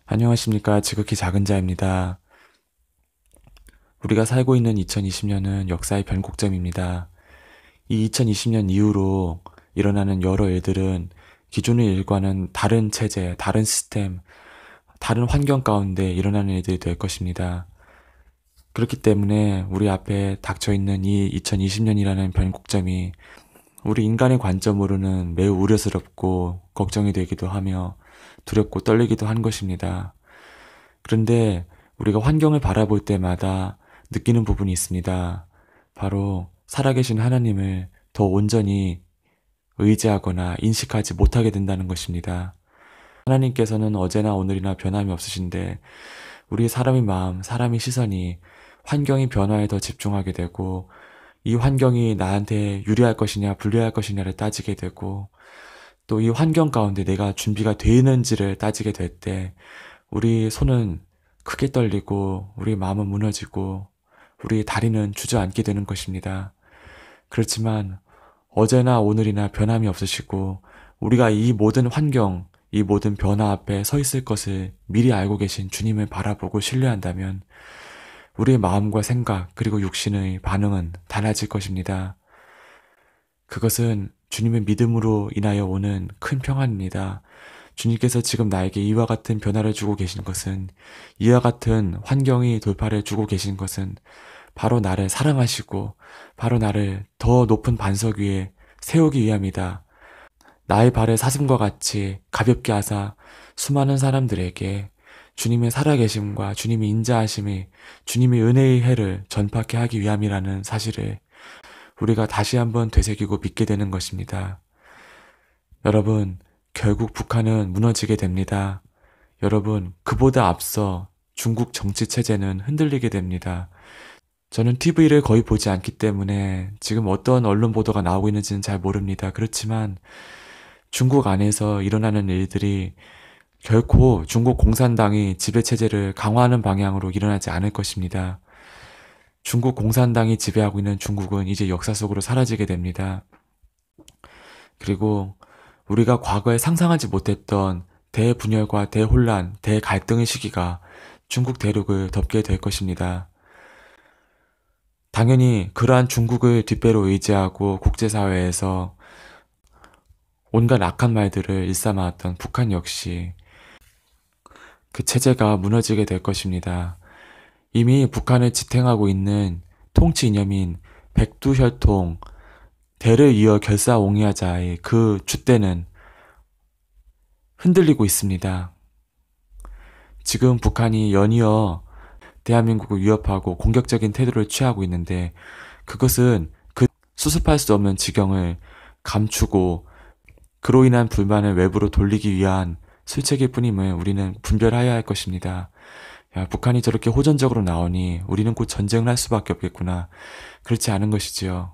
안녕하십니까. 지극히 작은 자입니다. 우리가 살고 있는 2020년은 역사의 변곡점입니다. 이 2020년 이후로 일어나는 여러 일들은 기존의 일과는 다른 체제, 다른 시스템, 다른 환경 가운데 일어나는 일들이 될 것입니다. 그렇기 때문에 우리 앞에 닥쳐 있는 이 2020년이라는 변곡점이 우리 인간의 관점으로는 매우 우려스럽고 걱정이 되기도 하며 두렵고 떨리기도 한 것입니다. 그런데 우리가 환경을 바라볼 때마다 느끼는 부분이 있습니다. 바로 살아계신 하나님을 더 온전히 의지하거나 인식하지 못하게 된다는 것입니다. 하나님께서는 어제나 오늘이나 변함이 없으신데 우리 사람의 마음, 사람의 시선이 환경의 변화에 더 집중하게 되고 이 환경이 나한테 유리할 것이냐 불리할 것이냐를 따지게 되고 또 이 환경 가운데 내가 준비가 되어 있는지를 따지게 될 때 우리 손은 크게 떨리고 우리 마음은 무너지고 우리 다리는 주저앉게 되는 것입니다. 그렇지만 어제나 오늘이나 변함이 없으시고 우리가 이 모든 환경, 이 모든 변화 앞에 서 있을 것을 미리 알고 계신 주님을 바라보고 신뢰한다면 우리의 마음과 생각 그리고 육신의 반응은 달라질 것입니다. 그것은 주님의 믿음으로 인하여 오는 큰 평안입니다. 주님께서 지금 나에게 이와 같은 변화를 주고 계신 것은, 이와 같은 환경의 돌파를 주고 계신 것은 바로 나를 사랑하시고 바로 나를 더 높은 반석 위에 세우기 위함이다. 나의 발을 사슴과 같이 가볍게 하사 수많은 사람들에게 주님의 살아계심과 주님의 인자하심이 주님의 은혜의 해를 전파케 하기 위함이라는 사실을 우리가 다시 한번 되새기고 믿게 되는 것입니다. 여러분, 결국 북한은 무너지게 됩니다. 여러분, 그보다 앞서 중국 정치 체제는 흔들리게 됩니다. 저는 TV를 거의 보지 않기 때문에 지금 어떤 언론 보도가 나오고 있는지는 잘 모릅니다. 그렇지만 중국 안에서 일어나는 일들이 결코 중국 공산당이 지배체제를 강화하는 방향으로 일어나지 않을 것입니다. 중국 공산당이 지배하고 있는 중국은 이제 역사 속으로 사라지게 됩니다. 그리고 우리가 과거에 상상하지 못했던 대분열과 대혼란, 대갈등의 시기가 중국 대륙을 덮게 될 것입니다. 당연히 그러한 중국을 뒷배로 의지하고 국제사회에서 온갖 악한 말들을 일삼아왔던 북한 역시 그 체제가 무너지게 될 것입니다. 이미 북한을 지탱하고 있는 통치 이념인 백두혈통, 대를 이어 결사옹이하자의 그 줏대는 흔들리고 있습니다. 지금 북한이 연이어 대한민국을 위협하고 공격적인 태도를 취하고 있는데 그것은 그 수습할 수 없는 지경을 감추고 그로 인한 불만을 외부로 돌리기 위한 술책일 뿐임을 우리는 분별해야 할 것입니다. 야, 북한이 저렇게 호전적으로 나오니 우리는 곧 전쟁을 할 수밖에 없겠구나. 그렇지 않은 것이지요.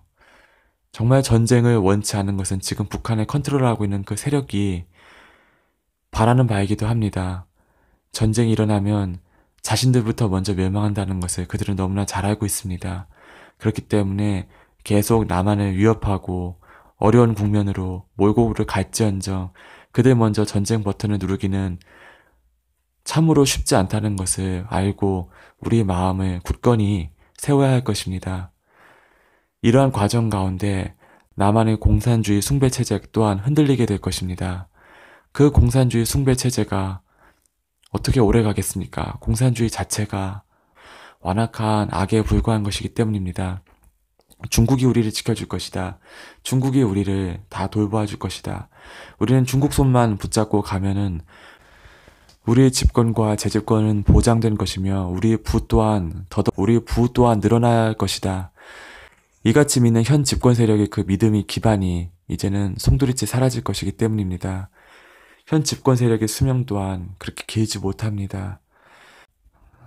정말 전쟁을 원치 않은 것은 지금 북한을 컨트롤하고 있는 그 세력이 바라는 바이기도 합니다. 전쟁이 일어나면 자신들부터 먼저 멸망한다는 것을 그들은 너무나 잘 알고 있습니다. 그렇기 때문에 계속 남한을 위협하고 어려운 국면으로 몰고 갈지언정 그들 먼저 전쟁 버튼을 누르기는 참으로 쉽지 않다는 것을 알고 우리의 마음을 굳건히 세워야 할 것입니다. 이러한 과정 가운데 남한의 공산주의 숭배체제 또한 흔들리게 될 것입니다. 그 공산주의 숭배체제가 어떻게 오래 가겠습니까? 공산주의 자체가 완악한 악에 불과한 것이기 때문입니다. 중국이 우리를 지켜줄 것이다. 중국이 우리를 다 돌봐줄 것이다. 우리는 중국 손만 붙잡고 가면은 우리의 집권과 재집권은 보장된 것이며 우리의 부 또한 늘어나야 할 것이다. 이같이 믿는 현 집권 세력의 그 믿음이 기반이 이제는 송두리째 사라질 것이기 때문입니다. 현 집권 세력의 수명 또한 그렇게 길지 못합니다.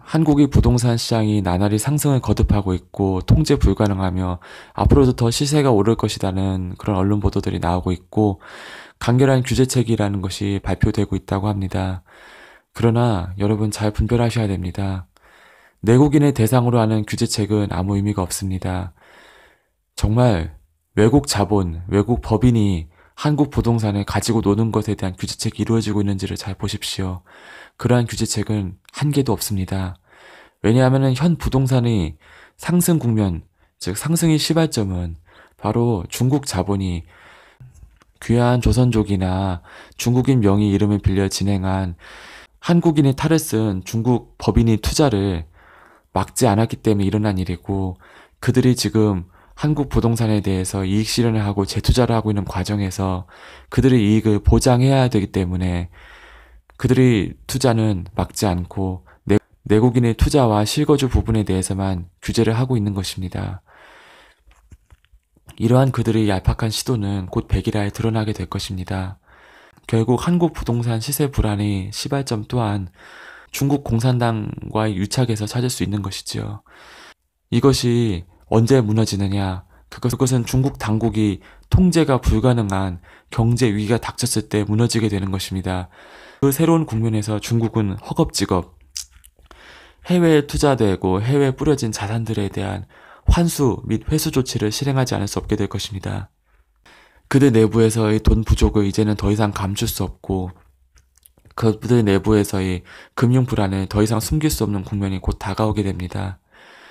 한국의 부동산 시장이 나날이 상승을 거듭하고 있고 통제 불가능하며 앞으로도 더 시세가 오를 것이라는 그런 언론 보도들이 나오고 있고 강렬한 규제책이라는 것이 발표되고 있다고 합니다. 그러나 여러분 잘 분별하셔야 됩니다. 내국인을 대상으로 하는 규제책은 아무 의미가 없습니다. 정말 외국 자본, 외국 법인이 한국 부동산을 가지고 노는 것에 대한 규제책이 이루어지고 있는지를 잘 보십시오. 그러한 규제책은 한 개도 없습니다. 왜냐하면 현 부동산의 상승 국면, 즉 상승의 시발점은 바로 중국 자본이 귀한 조선족이나 중국인 명의 이름을 빌려 진행한 한국인의 탈을 쓴 중국 법인의 투자를 막지 않았기 때문에 일어난 일이고, 그들이 지금 한국 부동산에 대해서 이익 실현을 하고 재투자를 하고 있는 과정에서 그들의 이익을 보장해야 되기 때문에 그들의 투자는 막지 않고 내국인의 투자와 실거주 부분에 대해서만 규제를 하고 있는 것입니다. 이러한 그들의 얄팍한 시도는 곧 백일하에 드러나게 될 것입니다. 결국 한국 부동산 시세 불안의 시발점 또한 중국 공산당과의 유착에서 찾을 수 있는 것이지요. 이것이 언제 무너지느냐? 그것은 중국 당국이 통제가 불가능한 경제 위기가 닥쳤을 때 무너지게 되는 것입니다. 그 새로운 국면에서 중국은 허겁지겁 해외에 투자되고 해외에 뿌려진 자산들에 대한 환수 및 회수 조치를 실행하지 않을 수 없게 될 것입니다. 그들 내부에서의 돈 부족을 이제는 더 이상 감출 수 없고, 그들 내부에서의 금융 불안을 더 이상 숨길 수 없는 국면이 곧 다가오게 됩니다.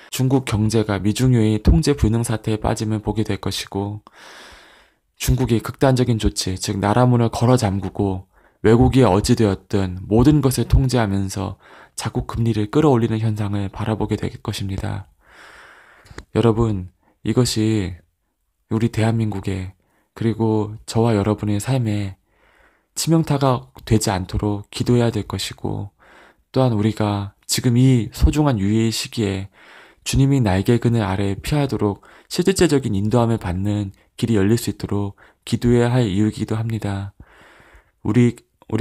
중국 경제가 미중유의 통제 불능 사태에 빠짐을 보게 될 것이고, 중국이 극단적인 조치, 즉 나라문을 걸어 잠그고 외국이 어찌되었든 모든 것을 통제하면서 자꾸 금리를 끌어올리는 현상을 바라보게 될 것입니다. 여러분, 이것이 우리 대한민국의, 그리고 저와 여러분의 삶에 치명타가 되지 않도록 기도해야 될 것이고, 또한 우리가 지금 이 소중한 유의의 시기에 주님이 날개 그늘 아래에 피하도록 실질적인 인도함을 받는 길이 열릴 수 있도록 기도해야 할 이유이기도 합니다. 우리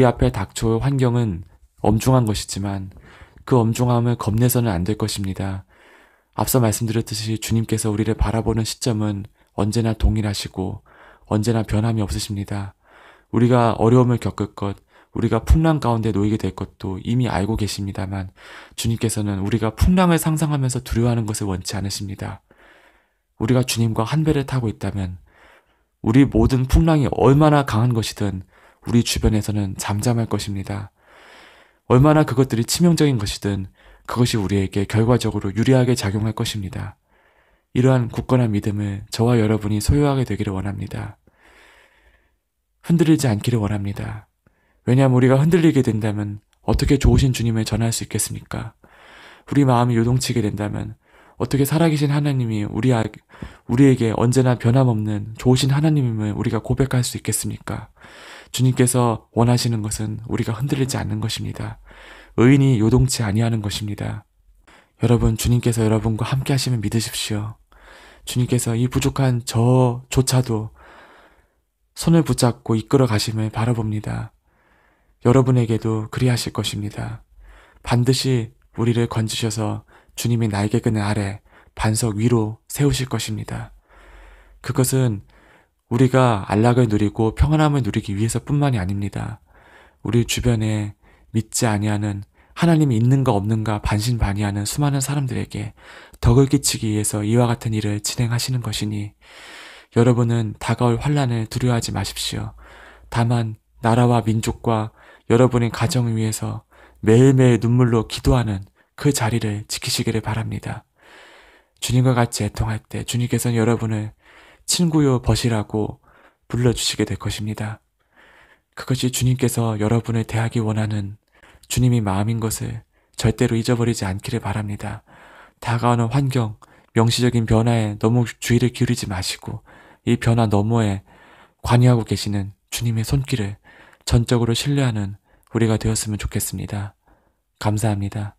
앞에 닥쳐올 환경은 엄중한 것이지만 그 엄중함을 겁내서는 안 될 것입니다. 앞서 말씀드렸듯이 주님께서 우리를 바라보는 시점은 언제나 동일하시고 언제나 변함이 없으십니다. 우리가 어려움을 겪을 것, 우리가 풍랑 가운데 놓이게 될 것도 이미 알고 계십니다만, 주님께서는 우리가 풍랑을 상상하면서 두려워하는 것을 원치 않으십니다. 우리가 주님과 한 배를 타고 있다면 우리 모든 풍랑이 얼마나 강한 것이든 우리 주변에서는 잠잠할 것입니다. 얼마나 그것들이 치명적인 것이든 그것이 우리에게 결과적으로 유리하게 작용할 것입니다. 이러한 굳건한 믿음을 저와 여러분이 소유하게 되기를 원합니다. 흔들리지 않기를 원합니다. 왜냐하면 우리가 흔들리게 된다면 어떻게 좋으신 주님을 전할 수 있겠습니까? 우리 마음이 요동치게 된다면 어떻게 살아계신 하나님이 우리에게 언제나 변함없는 좋으신 하나님임을 우리가 고백할 수 있겠습니까? 주님께서 원하시는 것은 우리가 흔들리지 않는 것입니다. 의인이 요동치 아니하는 것입니다. 여러분, 주님께서 여러분과 함께 하시면 믿으십시오. 주님께서 이 부족한 저조차도 손을 붙잡고 이끌어 가심을 바라봅니다. 여러분에게도 그리하실 것입니다. 반드시 우리를 건지셔서 주님의 날개 그늘 아래 반석 위로 세우실 것입니다. 그것은 우리가 안락을 누리고 평안함을 누리기 위해서뿐만이 아닙니다. 우리 주변에 믿지 아니하는, 하나님이 있는가 없는가 반신반의하는 수많은 사람들에게 덕을 끼치기 위해서 이와 같은 일을 진행하시는 것이니 여러분은 다가올 환난을 두려워하지 마십시오. 다만 나라와 민족과 여러분의 가정을 위해서 매일매일 눈물로 기도하는 그 자리를 지키시기를 바랍니다. 주님과 같이 애통할 때 주님께서는 여러분을 친구요 벗이라고 불러주시게 될 것입니다. 그것이 주님께서 여러분을 대하기 원하는 주님의 마음인 것을 절대로 잊어버리지 않기를 바랍니다. 다가오는 환경, 명시적인 변화에 너무 주의를 기울이지 마시고 이 변화 너머에 관여하고 계시는 주님의 손길을 전적으로 신뢰하는 우리가 되었으면 좋겠습니다. 감사합니다.